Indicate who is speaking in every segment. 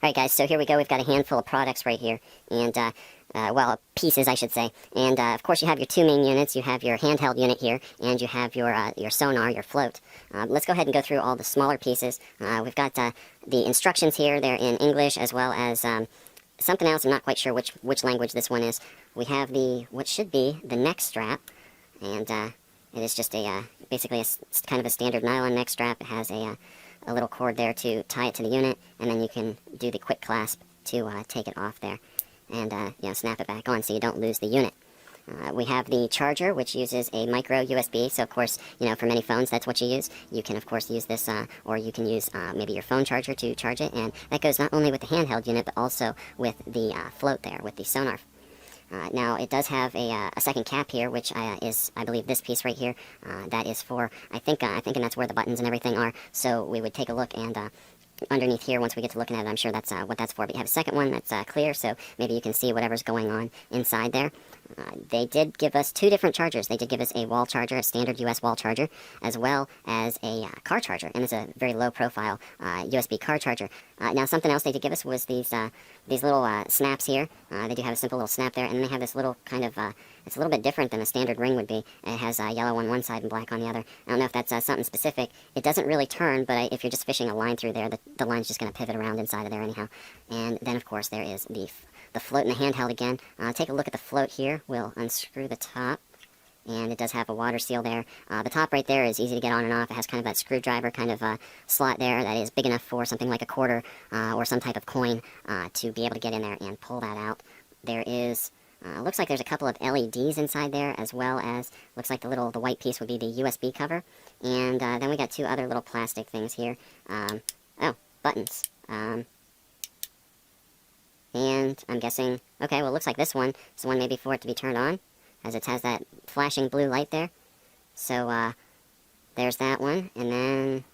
Speaker 1: Alright guys, so here we go. We've got a handful of products right here, and well, pieces I should say. And of course you have your two main units. You have your handheld unit here, and you have your sonar, your float. Let's go ahead and go through all the smaller pieces. We've got the instructions here. They're in English as well as something else. I'm not quite sure which language this one is. We have what should be the neck strap, and it is just basically kind of a standard nylon neck strap. It has a little cord there to tie it to the unit, and then you can do the quick clasp to take it off there and snap it back on so you don't lose the unit. We have the charger, which uses a micro USB, so of course, for many phones that's what you use. You can of course use this, or you can use maybe your phone charger to charge it, and that goes not only with the handheld unit but also with the float there, with the sonar. Now it does have a second cap here, which is, I believe, this piece right here. That is for, I think, and that's where the buttons and everything are. So we would take a look, and underneath here, once we get to looking at it, I'm sure that's what that's for. But you have a second one that's clear, so maybe you can see whatever's going on inside there. They did give us two different chargers. They did give us a wall charger, a standard US wall charger, as well as a car charger, and it's a very low-profile USB car charger. Now, something else they did give us was these little snaps here. They do have a simple little snap there, and they have this little kind of, it's a little bit different than a standard ring would be. It has yellow on one side and black on the other. I don't know if that's something specific. It doesn't really turn, but if you're just fishing a line through there, the line's just going to pivot around inside of there anyhow. And then, of course, there is the float and the handheld again. Take a look at the float here. We'll unscrew the top, and it does have a water seal there. The top right there is easy to get on and off. It has kind of that screwdriver kind of slot there that is big enough for something like a quarter or some type of coin to be able to get in there and pull that out. There is, looks like there's a couple of LEDs inside there, as well as, looks like the white piece would be the USB cover. And then we got two other little plastic things here. Oh, buttons. And I'm guessing, okay, well, it looks like this one is the one maybe for it to be turned on, as it has that flashing blue light there. So, there's that one, and then,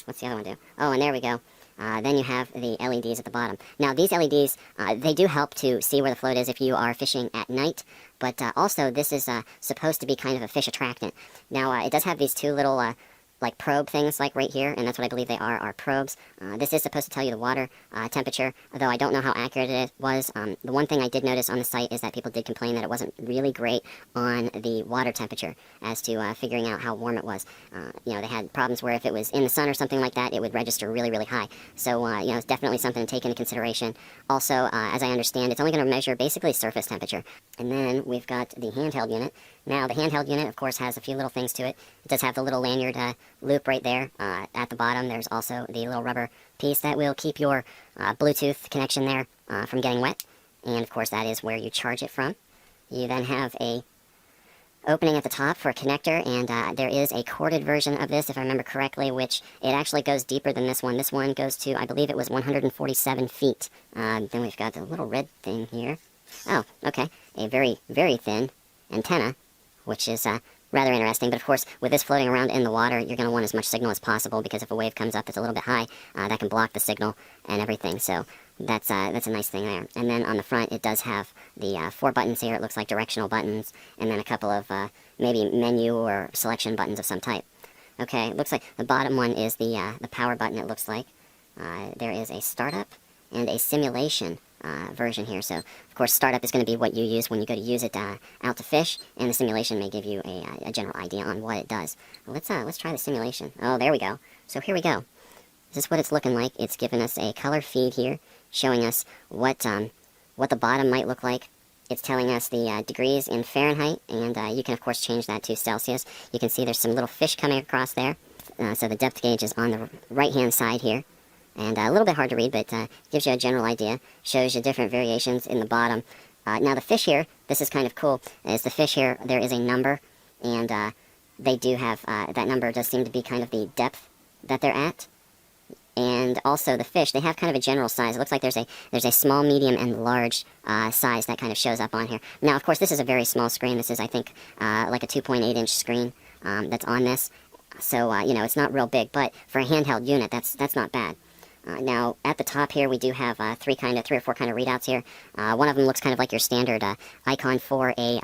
Speaker 1: what's the other one do? Oh, and there we go. Then you have the LEDs at the bottom. Now, these LEDs, they do help to see where the float is if you are fishing at night, but also this is supposed to be kind of a fish attractant. Now, it does have these two little like probe things like right here, and that's what I believe they are probes. This is supposed to tell you the water temperature, though I don't know how accurate it was. The one thing I did notice on the site is that people did complain that it wasn't really great on the water temperature as to figuring out how warm it was. They had problems where if it was in the sun or something like that, it would register really, really high. So, it's definitely something to take into consideration. Also, as I understand, it's only going to measure basically surface temperature. And then we've got the handheld unit. Now, the handheld unit, of course, has a few little things to it. It does have the little lanyard loop right there at the bottom. There's also the little rubber piece that will keep your Bluetooth connection there from getting wet. And, of course, that is where you charge it from. You then have a opening at the top for a connector, and there is a corded version of this, if I remember correctly, which it actually goes deeper than this one. This one goes to, I believe it was 147 feet. Then we've got the little red thing here. Oh, okay. A very, very thin antenna, which is rather interesting. But of course, with this floating around in the water, you're going to want as much signal as possible, because if a wave comes up that's a little bit high, that can block the signal and everything. So that's a nice thing there. And then on the front, it does have the 4 buttons here. It looks like directional buttons, and then a couple of maybe menu or selection buttons of some type. Okay, it looks like the bottom one is the power button, it looks like. There is a startup and a simulation version here. So, of course, startup is going to be what you use when you go to use it out to fish, and the simulation may give you a general idea on what it does. Let's try the simulation. Oh, there we go. So here we go. This is what it's looking like. It's given us a color feed here, showing us what the bottom might look like. It's telling us the degrees in Fahrenheit, and you can, of course, change that to Celsius. You can see there's some little fish coming across there. So the depth gauge is on the right-hand side here. And a little bit hard to read, but gives you a general idea. Shows you different variations in the bottom. Now the fish here, this is kind of cool, is the fish here, there is a number, and they do have, that number does seem to be kind of the depth that they're at. And also the fish, they have kind of a general size. It looks like there's a small, medium, and large size that kind of shows up on here. Now, of course, this is a very small screen. This is, I think, like a 2.8-inch screen that's on this. So, it's not real big, but for a handheld unit, that's not bad. Now, at the top here, we do have 3 or 4 kind of readouts here. One of them looks kind of like your standard icon for a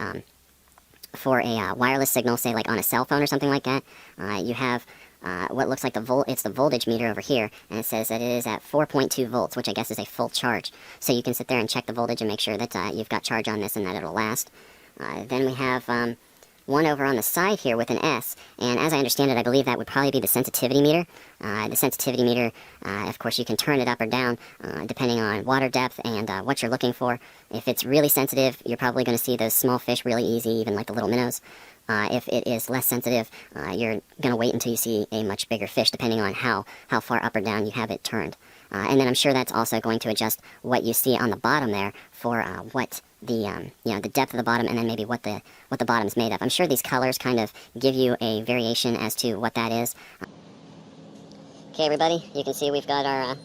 Speaker 1: wireless signal, say like on a cell phone or something like that. You have what looks like it's the voltage meter over here, and it says that it is at 4.2 volts, which I guess is a full charge. So you can sit there and check the voltage and make sure that you've got charge on this and that it'll last. Then we have one over on the side here with an S, and as I understand it, I believe that would probably be the sensitivity meter. The sensitivity meter, of course, you can turn it up or down depending on water depth and what you're looking for. If it's really sensitive, you're probably going to see those small fish really easy, even like the little minnows. If it is less sensitive, you're going to wait until you see a much bigger fish, depending on how far up or down you have it turned. And then I'm sure that's also going to adjust what you see on the bottom there for what the the depth of the bottom, and then maybe what the bottom's made of. I'm sure these colors kind of give you a variation as to what that is. Okay, everybody, you can see we've got our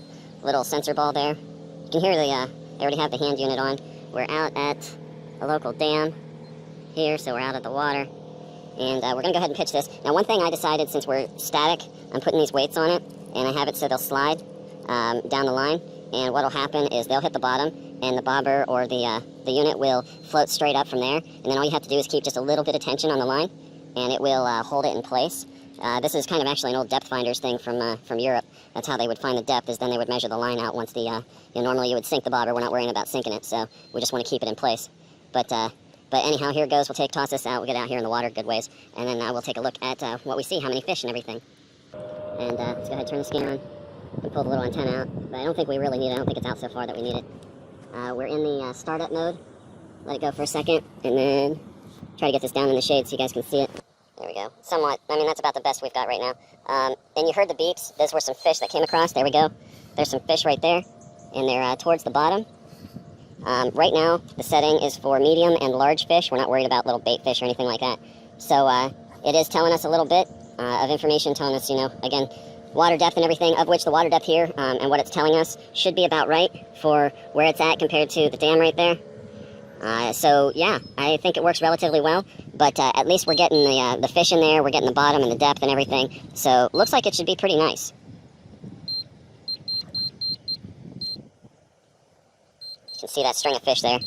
Speaker 1: little sensor ball there. You can hear they already have the hand unit on. We're out at a local dam here, so we're out at the water. And we're going to go ahead and pitch this. Now, one thing I decided, since we're static, I'm putting these weights on it, and I have it so they'll slide down the line. And what will happen is they'll hit the bottom, and the bobber or the unit will float straight up from there. And then all you have to do is keep just a little bit of tension on the line, and it will hold it in place. This is kind of actually an old depth finders thing from Europe. That's how they would find the depth, is then they would measure the line out once normally you would sink the bobber. We're not worrying about sinking it, so we just want to keep it in place. But anyhow, here it goes. We'll toss this out. We'll get out here in the water good ways. And then we'll take a look at what we see, how many fish and everything. And let's go ahead and turn the scanner on and pull the little antenna out. But I don't think we really need it. I don't think it's out so far that we need it. We're in the startup mode. Let it go for a second. And then try to get this down in the shade so you guys can see it. There we go. Somewhat. I mean, that's about the best we've got right now. And you heard the beeps. Those were some fish that came across. There we go. There's some fish right there. And they're towards the bottom. Right now, the setting is for medium and large fish. We're not worried about little bait fish or anything like that. So it is telling us a little bit of information, telling us, again, water depth and everything, of which the water depth here and what it's telling us should be about right for where it's at compared to the dam right there. So, yeah, I think it works relatively well. But at least we're getting the fish in there. We're getting the bottom and the depth and everything. So looks like it should be pretty nice. You can see that string of fish there.